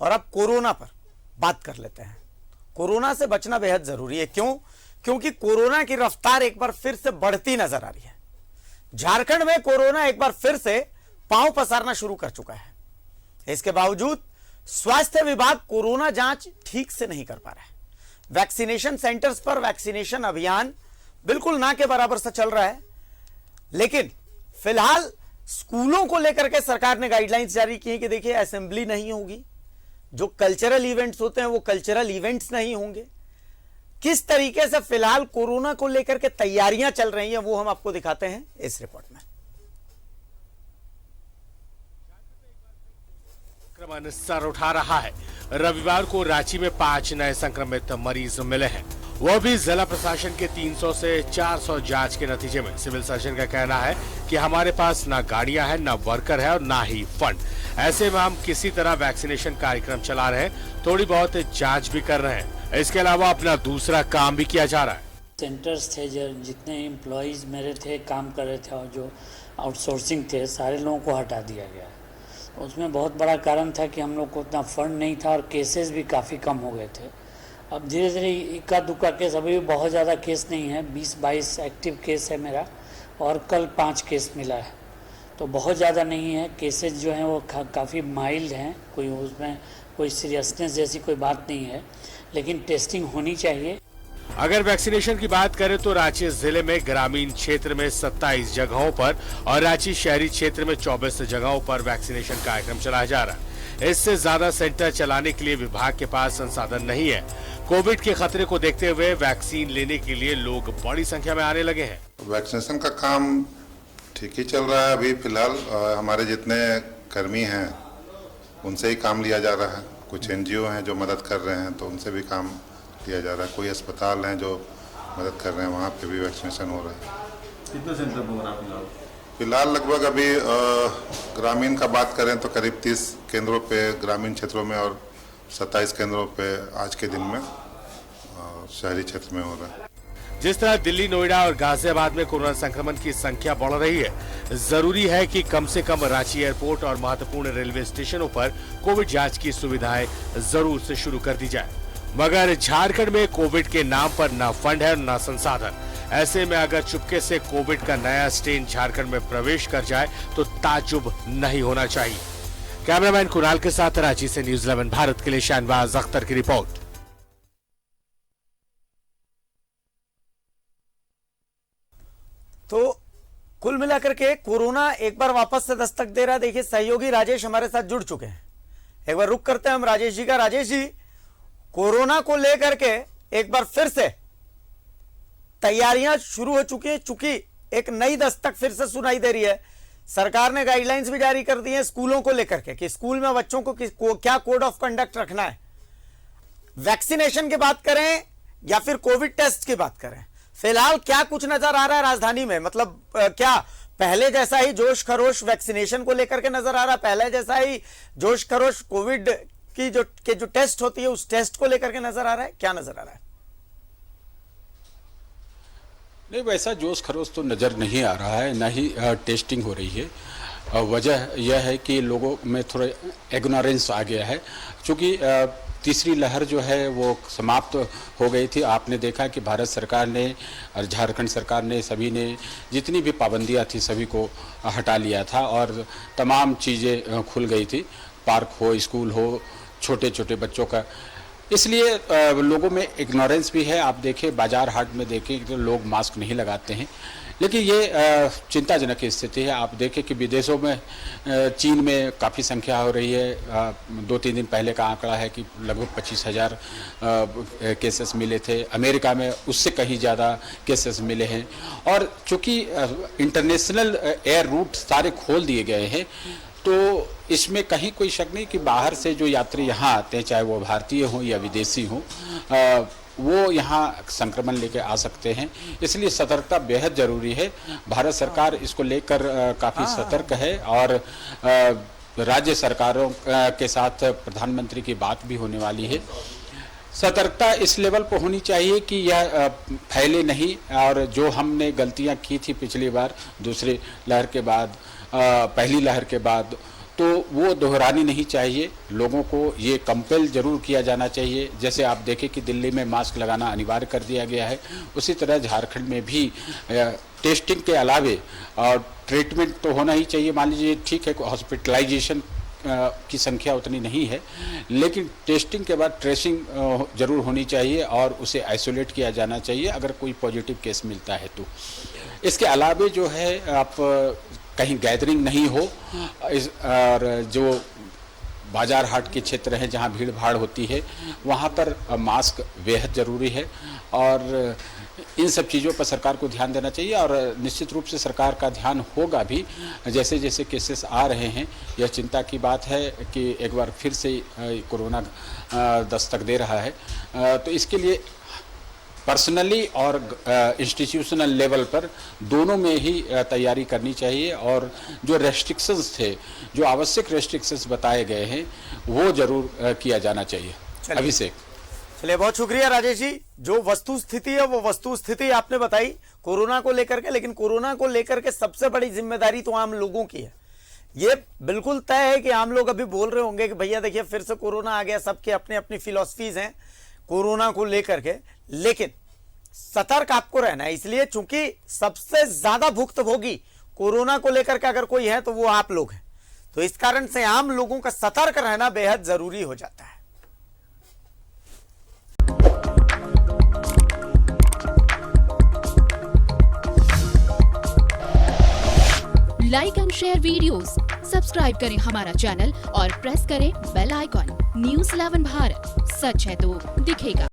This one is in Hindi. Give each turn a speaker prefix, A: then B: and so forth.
A: और अब कोरोना पर बात कर लेते हैं। कोरोना से बचना बेहद जरूरी है। क्यों? क्योंकि कोरोना की रफ्तार एक बार फिर से बढ़ती नजर आ रही है। झारखंड में कोरोना एक बार फिर से पांव पसारना शुरू कर चुका है। इसके बावजूद स्वास्थ्य विभाग कोरोना जांच ठीक से नहीं कर पा रहा है। वैक्सीनेशन सेंटर्स पर वैक्सीनेशन अभियान बिल्कुल ना के बराबर से चल रहा है, लेकिन फिलहाल स्कूलों को लेकर के सरकार ने गाइडलाइंस जारी की है कि देखिए असेंबली नहीं होगी, जो कल्चरल इवेंट्स होते हैं वो कल्चरल इवेंट्स नहीं होंगे। किस तरीके से फिलहाल कोरोना को लेकर के तैयारियां चल रही हैं वो हम आपको दिखाते हैं इस रिपोर्ट में।
B: संक्रमण सर उठा रहा है। रविवार को रांची में 5 नए संक्रमित मरीज मिले हैं, वह भी जिला प्रशासन के 300 से 400 जांच के नतीजे में। सिविल सर्जन का कहना है कि हमारे पास ना गाड़ियां हैं, ना वर्कर है और ना ही फंड। ऐसे में हम किसी तरह वैक्सीनेशन कार्यक्रम चला रहे हैं, थोड़ी बहुत जांच भी कर रहे हैं। इसके अलावा अपना दूसरा काम भी किया जा रहा है।
C: सेंटर्स थे, जो जितने एम्प्लॉयज मेरे थे काम कर रहे थे और जो आउटसोर्सिंग थे, सारे लोगों को हटा दिया गया। उसमें बहुत बड़ा कारण था कि हम लोग को उतना फंड नहीं था और केसेस भी काफ़ी कम हो गए थे। अब धीरे धीरे इक्का दुक्का केस, अभी भी बहुत ज़्यादा केस नहीं है, 20-22 एक्टिव केस है मेरा और कल 5 केस मिला है, तो बहुत ज़्यादा नहीं है। केसेस जो हैं वो काफ़ी माइल्ड हैं, कोई उसमें कोई सीरियसनेस जैसी कोई बात नहीं है, लेकिन टेस्टिंग होनी चाहिए।
B: अगर वैक्सीनेशन की बात करें तो रांची जिले में ग्रामीण क्षेत्र में 27 जगहों पर और रांची शहरी क्षेत्र में 24 जगहों पर वैक्सीनेशन कार्यक्रम चलाया जा रहा है। इससे ज्यादा सेंटर चलाने के लिए विभाग के पास संसाधन नहीं है। कोविड के खतरे को देखते हुए वैक्सीन लेने के लिए लोग बड़ी संख्या में आने लगे हैं।
D: वैक्सीनेशन का काम ठीक ही चल रहा है। अभी फिलहाल हमारे जितने कर्मी हैं उनसे ही काम लिया जा रहा है। कुछ एनजीओ हैं जो मदद कर रहे हैं, तो उनसे भी काम किया जा रहा है। कोई अस्पताल हैं जो मदद कर रहे हैं, वहाँ पे भी वैक्सीनेशन हो रहा है।
E: कितने सेंटर पर हो रहा है
D: फिलहाल? लगभग अभी ग्रामीण का बात करें तो करीब 30 केंद्रों पे ग्रामीण क्षेत्रों में और 27 केंद्रों पे आज के दिन में शहरी क्षेत्र में हो रहा है।
B: जिस तरह दिल्ली, नोएडा और गाजियाबाद में कोरोना संक्रमण की संख्या बढ़ रही है, जरूरी है कि कम से कम रांची एयरपोर्ट और महत्वपूर्ण रेलवे स्टेशनों पर कोविड जांच की सुविधाएं जरूर से शुरू कर दी जाए। मगर झारखंड में कोविड के नाम पर न फंड है न संसाधन। ऐसे में अगर चुपके से कोविड का नया स्ट्रेन झारखंड में प्रवेश कर जाए तो ताज्जुब नहीं होना चाहिए। कैमरामैन कुणाल के साथ रांची से न्यूज़ 11 भारत के लिए शाहनवाज अख्तर की रिपोर्ट।
A: तो कुल मिलाकर के कोरोना एक बार वापस से दस्तक दे रहा है। देखिए सहयोगी राजेश हमारे साथ जुड़ चुके हैं। एक बार रुक करते हैं हम राजेश जी का। राजेश जी, कोरोना को लेकर के एक बार फिर से तैयारियां शुरू हो चुकी है, चूंकि एक नई दस्तक फिर से सुनाई दे रही है। सरकार ने गाइडलाइंस भी जारी कर दी है स्कूलों को लेकर के कि स्कूल में बच्चों को क्या कोड ऑफ कंडक्ट रखना है। वैक्सीनेशन की बात करें या फिर कोविड टेस्ट की बात करें, फिलहाल क्या कुछ नजर आ रहा है राजधानी में? मतलब क्या पहले जैसा ही जोश खरोश वैक्सीनेशन को लेकर के नजर आ रहा है? पहले जैसा ही जोश खरोश कोविड की जो टेस्ट होती है उस टेस्ट को लेकर के नजर आ रहा है? क्या नजर आ रहा है?
F: नहीं, वैसा जोश खरोश तो नज़र नहीं आ रहा है, ना ही टेस्टिंग हो रही है। वजह यह है कि लोगों में थोड़ा इग्नोरेंस आ गया है, क्योंकि तीसरी लहर जो है वो समाप्त हो गई थी। आपने देखा कि भारत सरकार ने और झारखंड सरकार ने सभी ने जितनी भी पाबंदियां थी सभी को हटा लिया था और तमाम चीज़ें खुल गई थी। पार्क हो, स्कूल हो, छोटे छोटे बच्चों का। इसलिए लोगों में इग्नोरेंस भी है। आप देखें बाजार हाट में देखें तो लोग मास्क नहीं लगाते हैं, लेकिन ये चिंताजनक स्थिति है। आप देखें कि विदेशों में चीन में काफ़ी संख्या हो रही है। 2-3 दिन पहले का आंकड़ा है कि लगभग 25,000 केसेस मिले थे। अमेरिका में उससे कहीं ज़्यादा केसेस मिले हैं। और चूँकि इंटरनेशनल एयर रूट सारे खोल दिए गए हैं, तो इसमें कहीं कोई शक नहीं कि बाहर से जो यात्री यहाँ आते हैं, चाहे वो भारतीय हों या विदेशी हों, वो यहाँ संक्रमण लेके आ सकते हैं। इसलिए सतर्कता बेहद ज़रूरी है। भारत सरकार इसको लेकर काफ़ी सतर्क है और राज्य सरकारों के साथ प्रधानमंत्री की बात भी होने वाली है। सतर्कता इस लेवल पर होनी चाहिए कि यह फैले नहीं, और जो हमने गलतियाँ की थी पिछली बार दूसरी लहर के बाद, पहली लहर के बाद, तो वो दोहरानी नहीं चाहिए। लोगों को ये कंपेल जरूर किया जाना चाहिए। जैसे आप देखें कि दिल्ली में मास्क लगाना अनिवार्य कर दिया गया है, उसी तरह झारखंड में भी टेस्टिंग के अलावे और ट्रीटमेंट तो होना ही चाहिए। मान लीजिए ठीक है, हॉस्पिटलाइजेशन की संख्या उतनी नहीं है, लेकिन टेस्टिंग के बाद ट्रेसिंग जरूर होनी चाहिए और उसे आइसोलेट किया जाना चाहिए अगर कोई पॉजिटिव केस मिलता है तो। इसके अलावे जो है आप कहीं गैदरिंग नहीं हो, और जो बाजार हाट के क्षेत्र हैं जहां भीड़ भाड़ होती है वहां पर मास्क बेहद ज़रूरी है। और इन सब चीज़ों पर सरकार को ध्यान देना चाहिए और निश्चित रूप से सरकार का ध्यान होगा भी। जैसे जैसे केसेस आ रहे हैं, यह चिंता की बात है कि एक बार फिर से कोरोना दस्तक दे रहा है, तो इसके लिए पर्सनली और इंस्टीट्यूशनल लेवल पर दोनों में ही तैयारी करनी चाहिए। और जो रेस्ट्रिक्शंस थे, जो आवश्यक रेस्ट्रिक्शंस बताए गए हैं, वो जरूर किया जाना चाहिए। अभिषेक,
A: चलिए बहुत शुक्रिया राजेश जी। जो वस्तु स्थिति है वो वस्तु स्थिति आपने बताई कोरोना को लेकर के, लेकिन कोरोना को लेकर के सबसे बड़ी जिम्मेदारी तो आम लोगों की है। ये बिल्कुल तय है कि आम लोग अभी बोल रहे होंगे कि भैया देखिए फिर से कोरोना आ गया, सबके अपने अपनी फिलॉसफीज हैं कोरोना को लेकर के, लेकिन सतर्क आपको रहना है। इसलिए चूंकि सबसे ज्यादा भुक्तभोगी कोरोना को लेकर के अगर कोई है तो वो आप लोग हैं, तो इस कारण से आम लोगों का सतर्क रहना बेहद जरूरी हो जाता है।
G: Like and share videos, subscribe करें हमारा चैनल और प्रेस करें बेल आइकॉन। न्यूज़ 11 भारत, सच है तो दिखेगा।